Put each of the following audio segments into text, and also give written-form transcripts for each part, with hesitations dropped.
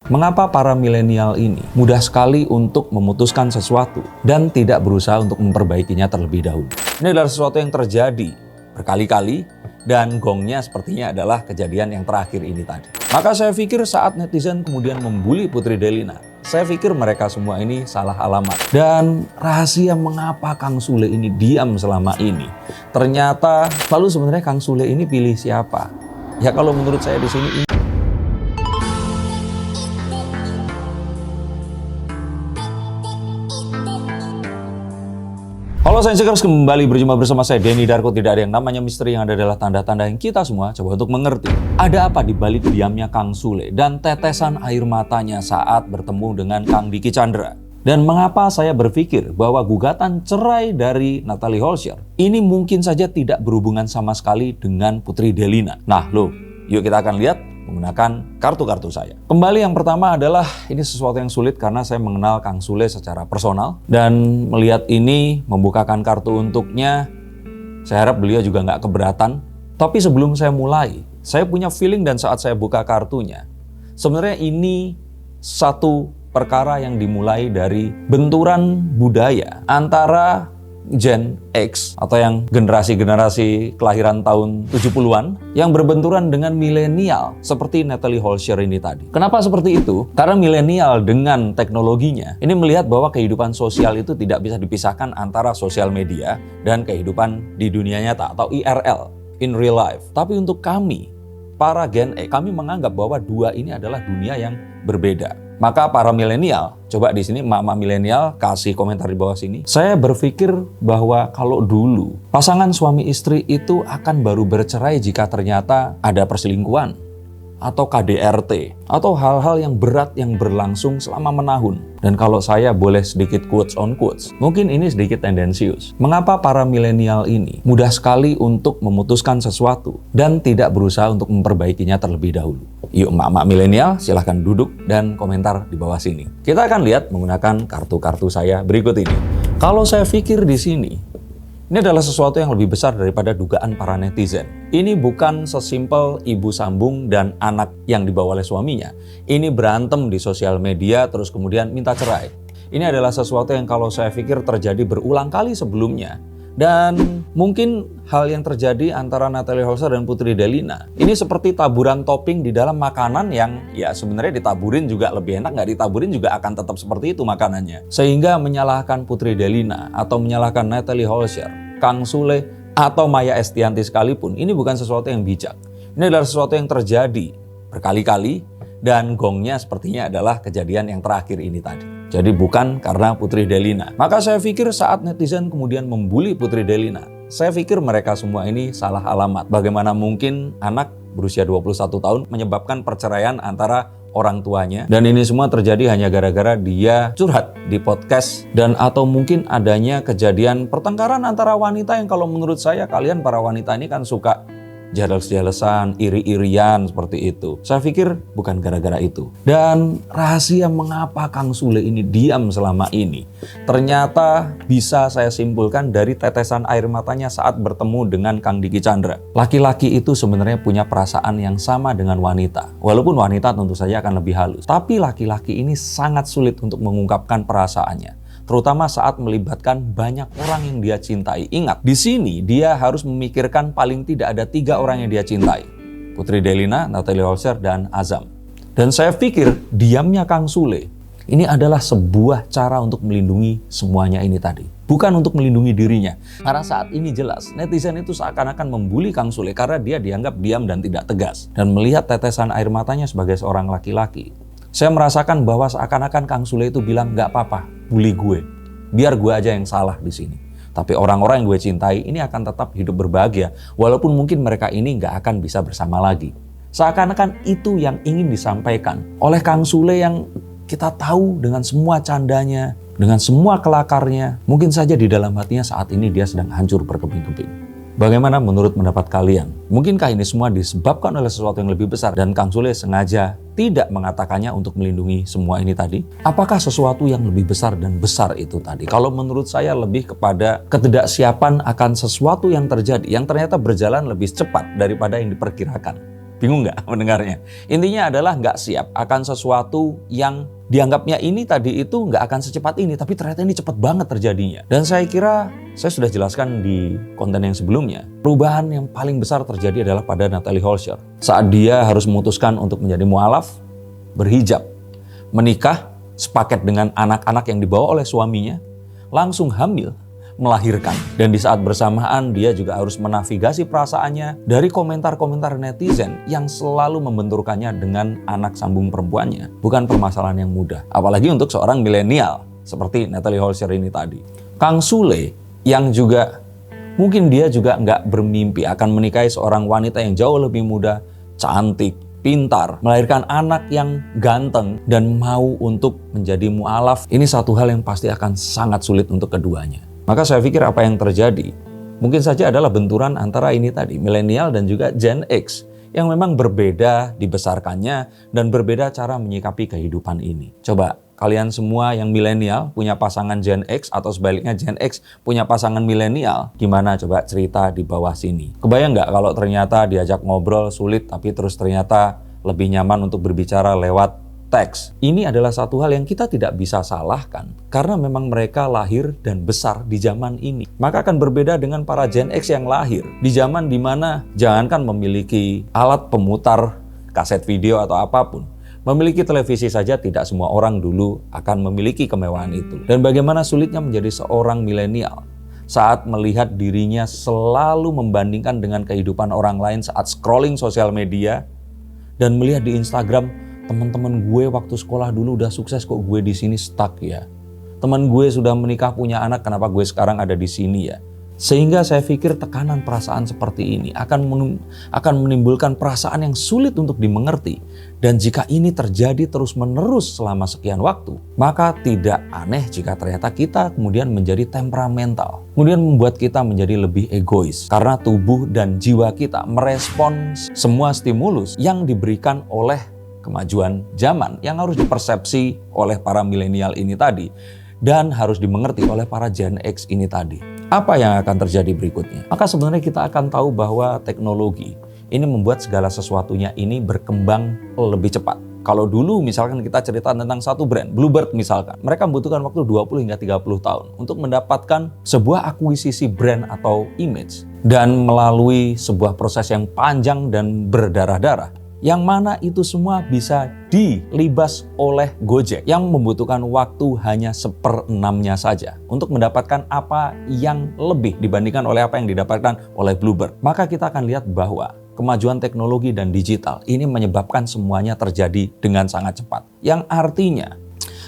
Mengapa para milenial ini mudah sekali untuk memutuskan sesuatu dan tidak berusaha untuk memperbaikinya terlebih dahulu? Ini adalah sesuatu yang terjadi berkali-kali dan gongnya sepertinya adalah kejadian yang terakhir ini tadi. Maka saya pikir saat netizen kemudian membuli Putri Delina, saya pikir mereka semua ini salah alamat. Dan rahasia mengapa Kang Sule ini diam selama ini, ternyata lalu sebenarnya Kang Sule ini pilih siapa? Ya kalau menurut saya di sini Halo Sainsikers, kembali berjumpa bersama saya Denny Darko. Tidak ada yang namanya misteri, yang ada adalah tanda-tanda yang kita semua coba untuk mengerti. Ada apa di balik diamnya Kang Sule dan tetesan air matanya saat bertemu dengan Kang Diki Chandra? Dan mengapa saya berpikir bahwa gugatan cerai dari Natalie Holscher ini mungkin saja tidak berhubungan sama sekali dengan Putri Delina? Nah yuk kita akan lihat menggunakan kartu-kartu saya. Kembali yang pertama adalah ini sesuatu yang sulit karena saya mengenal Kang Sule secara personal dan melihat ini membukakan kartu untuknya, saya harap beliau juga nggak keberatan. Tapi sebelum saya mulai, saya punya feeling dan saat saya buka kartunya, sebenarnya ini satu perkara yang dimulai dari benturan budaya antara Gen X atau yang generasi-generasi kelahiran tahun 70-an yang berbenturan dengan milenial seperti Natalie Holscher ini tadi. Kenapa seperti itu? Karena milenial dengan teknologinya ini melihat bahwa kehidupan sosial itu tidak bisa dipisahkan antara sosial media dan kehidupan di dunia nyata atau IRL, in real life. Tapi untuk kami, para Gen X, kami menganggap bahwa dua ini adalah dunia yang berbeda. Maka para milenial, coba di sini emak-emak milenial kasih komentar di bawah sini. Saya berpikir bahwa kalau dulu pasangan suami istri itu akan baru bercerai jika ternyata ada perselingkuhan atau KDRT atau hal-hal yang berat yang berlangsung selama menahun. Dan kalau saya boleh sedikit quotes on quotes, mungkin ini sedikit tendensius. Mengapa para milenial ini mudah sekali untuk memutuskan sesuatu dan tidak berusaha untuk memperbaikinya terlebih dahulu? Yuk emak-emak milenial silahkan duduk dan komentar di bawah sini. Kita akan lihat menggunakan kartu-kartu saya berikut ini. Kalau saya pikir di sini, ini adalah sesuatu yang lebih besar daripada dugaan para netizen. Ini bukan sesimpel ibu sambung dan anak yang dibawa oleh suaminya. Ini berantem di sosial media terus kemudian minta cerai. Ini adalah sesuatu yang kalau saya pikir terjadi berulang kali sebelumnya. Dan mungkin hal yang terjadi antara Natalie Holscher dan Putri Delina ini seperti taburan topping di dalam makanan yang ya sebenarnya ditaburin juga lebih enak, nggak ditaburin juga akan tetap seperti itu makanannya. Sehingga menyalahkan Putri Delina atau menyalahkan Natalie Holscher, Kang Sule atau Maya Estianty sekalipun, ini bukan sesuatu yang bijak. Ini adalah sesuatu yang terjadi berkali-kali dan gongnya sepertinya adalah kejadian yang terakhir ini tadi. Jadi bukan karena Putri Delina. Maka saya pikir saat netizen kemudian membuli Putri Delina, saya pikir mereka semua ini salah alamat. Bagaimana mungkin anak berusia 21 tahun menyebabkan perceraian antara orang tuanya. Dan ini semua terjadi hanya gara-gara dia curhat di podcast. Dan atau mungkin adanya kejadian pertengkaran antara wanita yang kalau menurut saya kalian para wanita ini kan suka jealous-jealousan, iri-irian seperti itu. Saya pikir bukan gara-gara itu. Dan rahasia mengapa Kang Sule ini diam selama ini, ternyata bisa saya simpulkan dari tetesan air matanya saat bertemu dengan Kang Diki Chandra. Laki-laki itu sebenarnya punya perasaan yang sama dengan wanita. Walaupun wanita tentu saja akan lebih halus. Tapi laki-laki ini sangat sulit untuk mengungkapkan perasaannya. Terutama saat melibatkan banyak orang yang dia cintai. Ingat, di sini dia harus memikirkan paling tidak ada 3 orang yang dia cintai. Putri Delina, Natalie Holscher, dan Azam. Dan saya pikir diamnya Kang Sule ini adalah sebuah cara untuk melindungi semuanya ini tadi. Bukan untuk melindungi dirinya. Karena saat ini jelas netizen itu seakan-akan membuli Kang Sule karena dia dianggap diam dan tidak tegas. Dan melihat tetesan air matanya sebagai seorang laki-laki, saya merasakan bahwa seakan-akan Kang Sule itu bilang, gak apa-apa, bully gue. Biar gue aja yang salah di sini. Tapi orang-orang yang gue cintai ini akan tetap hidup berbahagia. Walaupun mungkin mereka ini gak akan bisa bersama lagi. Seakan-akan itu yang ingin disampaikan oleh Kang Sule yang kita tahu dengan semua candanya, dengan semua kelakarnya. Mungkin saja di dalam hatinya saat ini dia sedang hancur berkeping-keping. Bagaimana menurut pendapat kalian? Mungkinkah ini semua disebabkan oleh sesuatu yang lebih besar dan Kang Sule sengaja tidak mengatakannya untuk melindungi semua ini tadi? Apakah sesuatu yang lebih besar dan besar itu tadi? Kalau menurut saya lebih kepada ketidaksiapan akan sesuatu yang terjadi yang ternyata berjalan lebih cepat daripada yang diperkirakan. Bingung nggak mendengarnya? Intinya adalah nggak siap akan sesuatu yang dianggapnya ini tadi itu nggak akan secepat ini, tapi ternyata ini cepat banget terjadinya. Dan saya kira saya sudah jelaskan di konten yang sebelumnya. Perubahan yang paling besar terjadi adalah pada Natalie Holscher. Saat dia harus memutuskan untuk menjadi mualaf, berhijab, menikah, sepaket dengan anak-anak yang dibawa oleh suaminya, langsung hamil, melahirkan. Dan di saat bersamaan dia juga harus menavigasi perasaannya dari komentar-komentar netizen yang selalu membenturkannya dengan anak sambung perempuannya. Bukan permasalahan yang mudah, apalagi untuk seorang milenial seperti Natalie Holscher ini tadi. Kang Sule yang juga mungkin dia juga nggak bermimpi akan menikahi seorang wanita yang jauh lebih muda, cantik, pintar, melahirkan anak yang ganteng dan mau untuk menjadi mualaf. Ini satu hal yang pasti akan sangat sulit untuk keduanya. Maka saya pikir apa yang terjadi mungkin saja adalah benturan antara ini tadi, milenial dan juga Gen X, yang memang berbeda dibesarkannya dan berbeda cara menyikapi kehidupan ini. Coba kalian semua yang milenial punya pasangan Gen X atau sebaliknya Gen X punya pasangan milenial, gimana coba cerita di bawah sini. Kebayang nggak kalau ternyata diajak ngobrol sulit tapi terus ternyata lebih nyaman untuk berbicara lewat teks? Ini adalah satu hal yang kita tidak bisa salahkan karena memang mereka lahir dan besar di zaman ini. Maka akan berbeda dengan para Gen X yang lahir di zaman dimana jangankan memiliki alat pemutar kaset video atau apapun, memiliki televisi saja tidak semua orang dulu akan memiliki kemewahan itu. Dan bagaimana sulitnya menjadi seorang milenial saat melihat dirinya selalu membandingkan dengan kehidupan orang lain saat scrolling sosial media dan melihat di Instagram, teman-teman gue waktu sekolah dulu udah sukses kok, gue di sini stuck ya. Teman gue sudah menikah punya anak, kenapa gue sekarang ada di sini ya? Sehingga saya pikir tekanan perasaan seperti ini akan menimbulkan perasaan yang sulit untuk dimengerti. Dan jika ini terjadi terus-menerus selama sekian waktu, maka tidak aneh jika ternyata kita kemudian menjadi temperamental. Kemudian membuat kita menjadi lebih egois. Karena tubuh dan jiwa kita merespon semua stimulus yang diberikan oleh kemajuan zaman yang harus dipersepsi oleh para milenial ini tadi dan harus dimengerti oleh para Gen X ini tadi. Apa yang akan terjadi berikutnya? Maka sebenarnya kita akan tahu bahwa teknologi ini membuat segala sesuatunya ini berkembang lebih cepat. Kalau dulu misalkan kita cerita tentang satu brand, Bluebird misalkan, mereka membutuhkan waktu 20 hingga 30 tahun untuk mendapatkan sebuah akuisisi brand atau image dan melalui sebuah proses yang panjang dan berdarah-darah. Yang mana itu semua bisa dilibas oleh Gojek yang membutuhkan waktu hanya 1/6-nya saja untuk mendapatkan apa yang lebih dibandingkan oleh apa yang didapatkan oleh Bluebird. Maka kita akan lihat bahwa kemajuan teknologi dan digital ini menyebabkan semuanya terjadi dengan sangat cepat. Yang artinya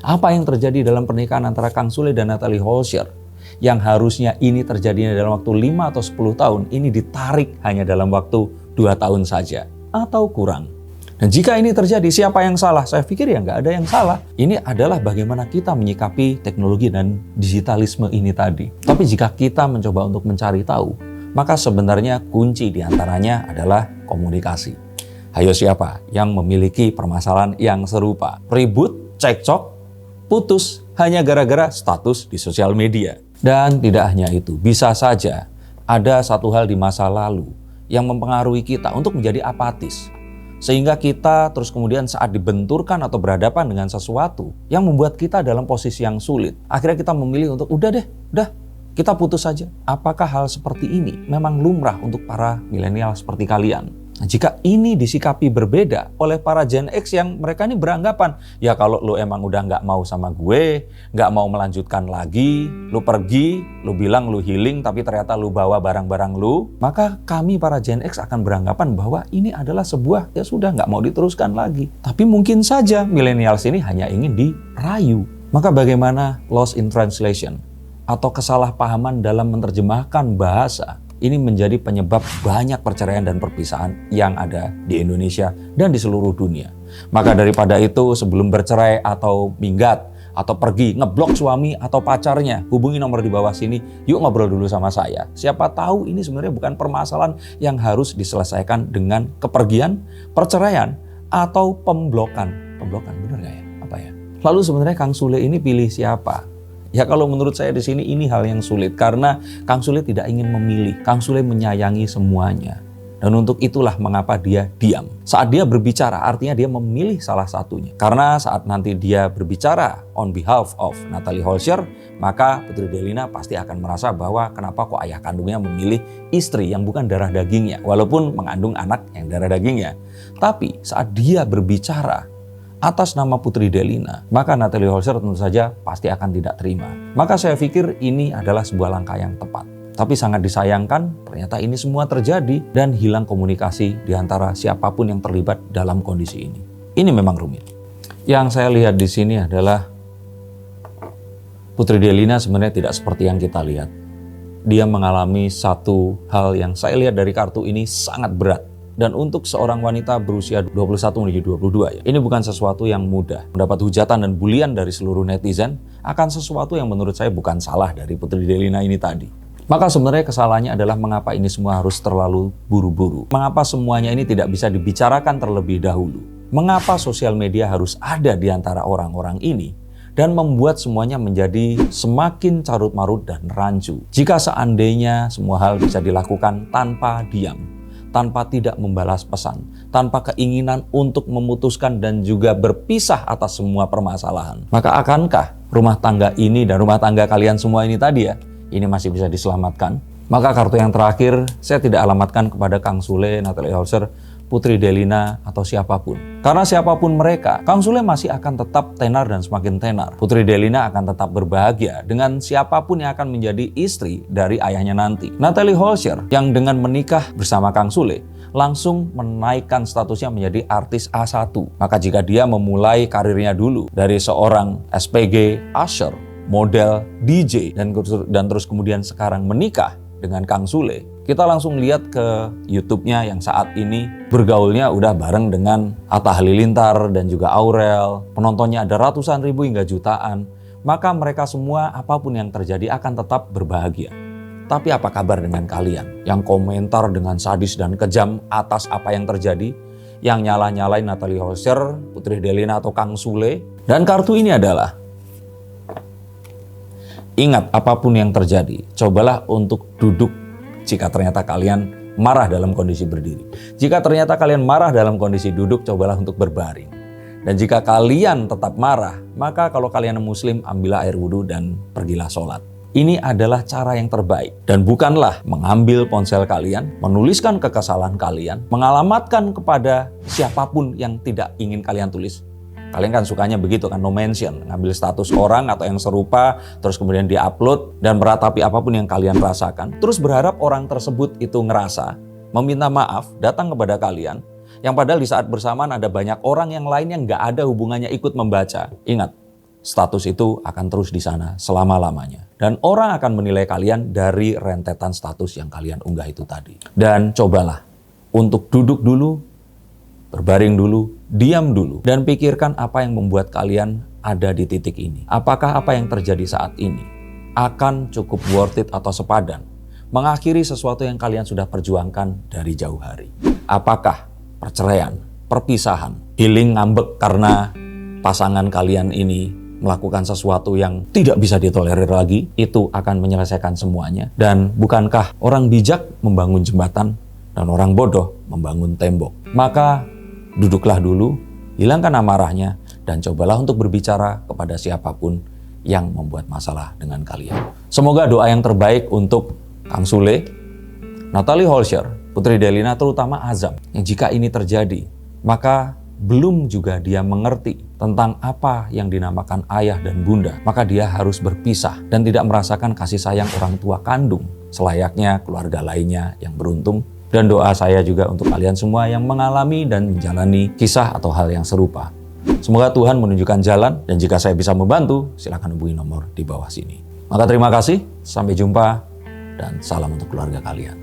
apa yang terjadi dalam pernikahan antara Kang Sule dan Natalie Holscher yang harusnya ini terjadinya dalam waktu 5 atau 10 tahun, ini ditarik hanya dalam waktu 2 tahun saja atau kurang. Dan jika ini terjadi, siapa yang salah? Saya pikir ya nggak ada yang salah. Ini adalah bagaimana kita menyikapi teknologi dan digitalisme ini tadi. Tapi jika kita mencoba untuk mencari tahu, maka sebenarnya kunci diantaranya adalah komunikasi. Hayo siapa yang memiliki permasalahan yang serupa? Ribut, cekcok, putus hanya gara-gara status di sosial media. Dan tidak hanya itu, bisa saja ada satu hal di masa lalu yang mempengaruhi kita untuk menjadi apatis. Sehingga kita terus kemudian saat dibenturkan atau berhadapan dengan sesuatu yang membuat kita dalam posisi yang sulit, akhirnya kita memilih untuk udah kita putus saja. Apakah hal seperti ini memang lumrah untuk para milenial seperti kalian? Nah, jika ini disikapi berbeda oleh para Gen X yang mereka ini beranggapan, ya kalau lu emang udah nggak mau sama gue, nggak mau melanjutkan lagi, lu pergi, lu bilang lu healing, tapi ternyata lu bawa barang-barang lu, maka kami para Gen X akan beranggapan bahwa ini adalah sebuah, ya sudah nggak mau diteruskan lagi. Tapi mungkin saja millennials ini hanya ingin dirayu. Maka bagaimana loss in translation atau kesalahpahaman dalam menerjemahkan bahasa ini menjadi penyebab banyak perceraian dan perpisahan yang ada di Indonesia dan di seluruh dunia. Maka daripada itu, sebelum bercerai atau minggat atau pergi ngeblok suami atau pacarnya, hubungi nomor di bawah sini, yuk ngobrol dulu sama saya. Siapa tahu ini sebenarnya bukan permasalahan yang harus diselesaikan dengan kepergian, perceraian, atau pemblokan. Pemblokan, bener gak ya? Apa ya? Lalu sebenarnya Kang Sule ini pilih siapa? Ya kalau menurut saya di sini ini hal yang sulit karena Kang Sule tidak ingin memilih. Kang Sule menyayangi semuanya. Dan untuk itulah mengapa dia diam. Saat dia berbicara, artinya dia memilih salah satunya. Karena saat nanti dia berbicara on behalf of Natalie Holscher, maka Putri Delina pasti akan merasa bahwa kenapa kok ayah kandungnya memilih istri yang bukan darah dagingnya, walaupun mengandung anak yang darah dagingnya. Tapi saat dia berbicara atas nama Putri Delina, maka Natalie Holscher tentu saja pasti akan tidak terima. Maka saya pikir ini adalah sebuah langkah yang tepat. Tapi sangat disayangkan, ternyata ini semua terjadi dan hilang komunikasi di antara siapapun yang terlibat dalam kondisi ini. Ini memang rumit. Yang saya lihat di sini adalah Putri Delina sebenarnya tidak seperti yang kita lihat. Dia mengalami satu hal yang saya lihat dari kartu ini sangat berat. Dan untuk seorang wanita berusia 21 menuju 22 ya, ini bukan sesuatu yang mudah. Mendapat hujatan dan bulian dari seluruh netizen akan sesuatu yang menurut saya bukan salah dari Putri Delina ini tadi. Maka sebenarnya kesalahannya adalah mengapa ini semua harus terlalu buru-buru. Mengapa semuanya ini tidak bisa dibicarakan terlebih dahulu. Mengapa sosial media harus ada di antara orang-orang ini dan membuat semuanya menjadi semakin carut-marut dan rancu. Jika seandainya semua hal bisa dilakukan tanpa diam, tanpa tidak membalas pesan, tanpa keinginan untuk memutuskan dan juga berpisah atas semua permasalahan, maka akankah rumah tangga ini dan rumah tangga kalian semua ini tadi ya, ini masih bisa diselamatkan? Maka kartu yang terakhir saya tidak alamatkan kepada Kang Sule, Natalie Holscher, Putri Delina, atau siapapun. Karena siapapun mereka, Kang Sule masih akan tetap tenar dan semakin tenar. Putri Delina akan tetap berbahagia dengan siapapun yang akan menjadi istri dari ayahnya nanti. Natalie Holscher yang dengan menikah bersama Kang Sule langsung menaikkan statusnya menjadi artis A1. Maka jika dia memulai karirnya dulu dari seorang SPG, usher, model, DJ, dan terus kemudian sekarang menikah dengan Kang Sule, kita langsung lihat ke YouTube-nya yang saat ini bergaulnya udah bareng dengan Atta Halilintar dan juga Aurel. Penontonnya ada ratusan ribu hingga jutaan. Maka mereka semua apapun yang terjadi akan tetap berbahagia. Tapi apa kabar dengan kalian yang komentar dengan sadis dan kejam atas apa yang terjadi? Yang nyala-nyalain Natalie Holscher, Putri Delina, atau Kang Sule? Dan kartu ini adalah, ingat, apapun yang terjadi, cobalah untuk duduk jika ternyata kalian marah dalam kondisi berdiri. Jika ternyata kalian marah dalam kondisi duduk, cobalah untuk berbaring. Dan jika kalian tetap marah, maka kalau kalian muslim, ambillah air wudhu dan pergilah sholat. Ini adalah cara yang terbaik. Dan bukanlah mengambil ponsel kalian, menuliskan kekesalan kalian, mengalamatkan kepada siapapun yang tidak ingin kalian tulis. Kalian kan sukanya begitu kan, no mention, ngambil status orang atau yang serupa, terus kemudian di-upload dan meratapi apapun yang kalian rasakan. Terus berharap orang tersebut itu ngerasa, meminta maaf, datang kepada kalian, yang padahal di saat bersamaan ada banyak orang yang lain yang nggak ada hubungannya ikut membaca. Ingat, status itu akan terus di sana selama-lamanya. Dan orang akan menilai kalian dari rentetan status yang kalian unggah itu tadi. Dan cobalah untuk duduk dulu, berbaring dulu, diam dulu, dan pikirkan apa yang membuat kalian ada di titik ini. Apakah apa yang terjadi saat ini akan cukup worth it atau sepadan mengakhiri sesuatu yang kalian sudah perjuangkan dari jauh hari? Apakah perceraian, perpisahan, healing ngambek karena pasangan kalian ini melakukan sesuatu yang tidak bisa ditolerir lagi, itu akan menyelesaikan semuanya? Dan bukankah orang bijak membangun jembatan dan orang bodoh membangun tembok? Maka duduklah dulu, hilangkan amarahnya, dan cobalah untuk berbicara kepada siapapun yang membuat masalah dengan kalian. Semoga doa yang terbaik untuk Kang Sule, Natalie Holscher, Putri Delina, terutama Azam, yang jika ini terjadi, maka belum juga dia mengerti tentang apa yang dinamakan ayah dan bunda, maka dia harus berpisah dan tidak merasakan kasih sayang orang tua kandung selayaknya keluarga lainnya yang beruntung. Dan doa saya juga untuk kalian semua yang mengalami dan menjalani kisah atau hal yang serupa. Semoga Tuhan menunjukkan jalan, dan jika saya bisa membantu, silakan hubungi nomor di bawah sini. Maka terima kasih, sampai jumpa, dan salam untuk keluarga kalian.